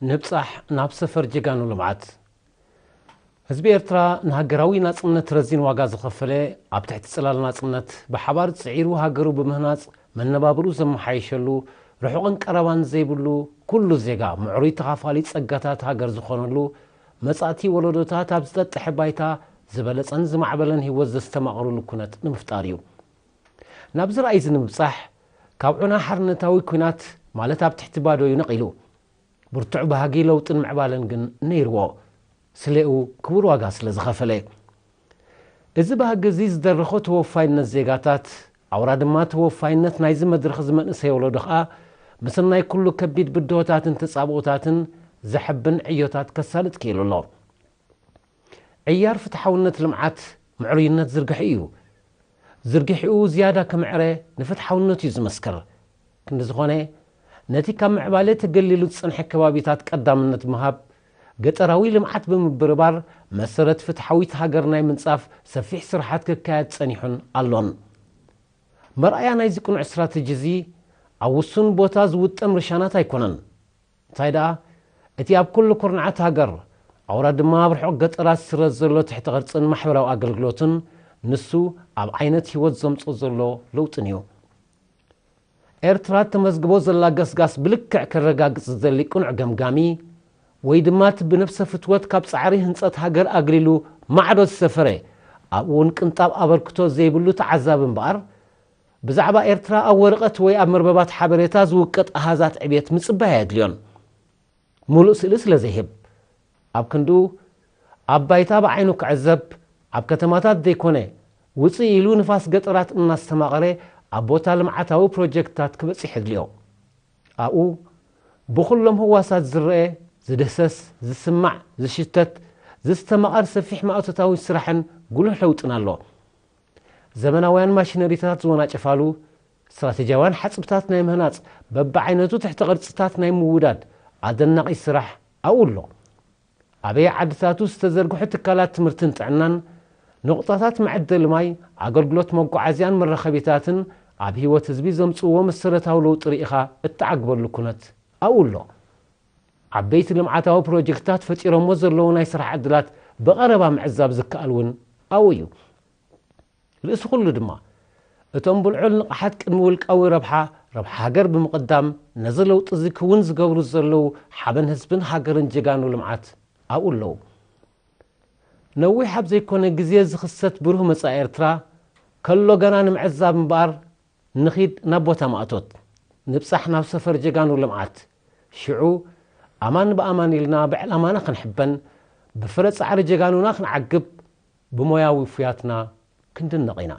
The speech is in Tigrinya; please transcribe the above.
نبصح ناب سفر جيغانو لمعات حزب ኤርትራ ንሃገራዊ ናጽነት ረዚን ዋጋ ዝኸፈለ ኣብ ትሕቲ ጽላል ናጽነት ብሓባር ጽዒሩ ሃገሩ ብምህናጽ መነባብሩ ዘመሓይሸሉ ርሑቕን ቀረባን ዘይብሉ ኩሉ ዜጋ ምዕሩይ ተኻፋሊ ጸጋታት ሃገር ዝኾነሉ መጻእቲ ወለዶታት ኣብ ዝጠጥሕ ባይታ ዝበለጸን ዝማዕበለን ህይወት ዘስተማቕሩሉ ኩነት ንምፍጣር እዩ ናብ ዝረኣይ ዝንብጻሕ ካብ ዑና ሓርነታዊ ኩናት ማለት ኣብ ትሕቲ ባዶ ይነቒሉ ብርቱዕ ባህጊ ለውጥን ምዕባለን ግን ነይርዎ ስለኡ ክቡር ዋጋ ስለ ዝኸፈለ እዚ ባህጊ እዚ ዝደረኾ ተወፋይነት ዜጋታት ኣውራ ድማ ተወፋይነት ናይዚ መድረኽ ዝመንእሰይ ወለዶ ኸኣ ምስናይ ኩሉ ከቢድ ብድሆታትን ተጻብኦታትን ዘሕብን ዕዮታት ከሳልጥ ክኢሉ ኣሎ ዕያር ፍትሓውነት ልምዓት ምዕሩይነት ዝርግሕ እዩ ዝርግሕኡ ዝያዳ ከምዕረ ንፍትሓውነት እዩ ዝመስክር ክንዲ ዝኾነ ነቲ ካብ ምዕባለ ተገሊሉ ዝጸንሐ ከባቢታት ቀዳምነት ምሃብ ገጠራዊ ልምዓት ብምብርባር መሰረት ፍትሓዊት ሃገር ናይ ምንጻፍ ሰፊሕ ስራሓት ክካየድ ጸኒሑን ኣሎን መርኣያ ናይ ዝቅኑዕ ስትራቴጂ እዚ ኣብ ውሱን ቦታ ዝውጠም ርሻናት ኣይኮነን እንታይ ደኣ እቲ ኣብ ኩሉ ኩርናዓት ሃገር ኣውራ ድማ ኣብ ርሑቕ ገጠራት ዝስረት ዘሎ ትሕቲ ቅርጽን ማሕበራዊ ኣገልግሎትን ንሱ ኣብ ዓይነት ህይወት ዘምጾ ዘሎ ለውጥን እዩ ኤርትራ ተመዝግቦ ዘላ ገስጋስ ብልክዕ ከረጋግጽ ዝደሊ ቅኑዕ ገምጋሚ ወይ ድማ ብነፍሰ ፍትወት ካብ ጻዕሪ ህንጸት ሃገር ኣግሊሉ ማዕዶ ዝሰፈረ ኣብኡን ቅንጣብ ኣበርክቶ ዘይብሉ ተዓዛብ እምበኣር ብዛዕባ ኤርትራ ኣብ ወረቐት ወይ ኣብ መርበባት ሓበሬታ ዝውቀጥ ኣሃዛት ዕብየት ምጽባይ የድልዮን ሙሉእ ስእሊ ስለ ዘይህብ ኣብ ክንዱ ኣብ ባይታ ብዓይኑ ክዕዘብ ኣብ ከተማታት ዘይኮነ ውፅእ ኢሉ ንፋስ ገጠራት እናስተማቐረ ኣብ ቦታ ልምዓታዊ ፕሮጀክትታት ክበጽሕ የድልዮ ኣብኡ ብኹሎም ህዋሳት ዝርአ ዝድህሰስ ዝስማዕ ዝሽተት ዝስተማቐር ሰፊሕ ማእቶታዊ ስራሕን ጉልህ ለውጥን ኣሎ ዘመናውያን ማሽነሪታት ዝወናጨፋሉ ስትራቴጂያውያን ሓጽብታት ናይ ምህናጽ በብዓይነቱ ትሕቲ ቅርጽታት ናይ ምውዳድ ኣደናቒ ስራሕ ኣብኡ ኣሎ ኣበይ ዓድታቱ ዝተዘርግሑ ትካላት ትምህርትን ጥዕናን ንቑጣታት መዕደሊ ማይ ኣገልግሎት መጓዓዝያን መራኸቢታትን ኣብ ህይወት ህዝቢ ዘምጽእዎ መሰረታዊ ለውጢ ርኢኻ እተዓግበሉ ኩነት ኣብኡ ኣሎ ዓበይቲ ልምዓታዊ ፕሮጀክትታት ፈጢሮሞ ዘለዉ ናይ ስራሕ ዕድላት ብቐረባ ምዕዛብ ዝከኣል እውን ኣብኡ እዩ ርእሲ ኩሉ ድማ እቶም ብልዑል ንቕሓት ቅድሚ ውልቃዊ ረብሓ ሃገር ብምቕዳም ነዚ ለውጢ እዚ ክውን ዝገብሩ ዘለዉ ሓበን ህዝብን ሃገርን ጀጋኑ ልምዓት ኣብኡ ኣለዉ ነዊሕ ኣብ ዘይኮነ ግዜ ዝኽሰት ብሩህ መጻኢ ኤርትራ ከሎ ገና ንምዕዛብ እምበኣር ንኺድ ናብ ቦታ ማእቶት ንብጻሕ ናብ ሰፈር ጀጋኑ ልምዓት ሽዑ ኣማን ብኣማን ኢልና ብዕላማና ክንሕበን ብፍረ ጻዕሪ ጀጋኑና ክንዓግብ ብሞያዊ ፍያትና ክንድነቕ ኢና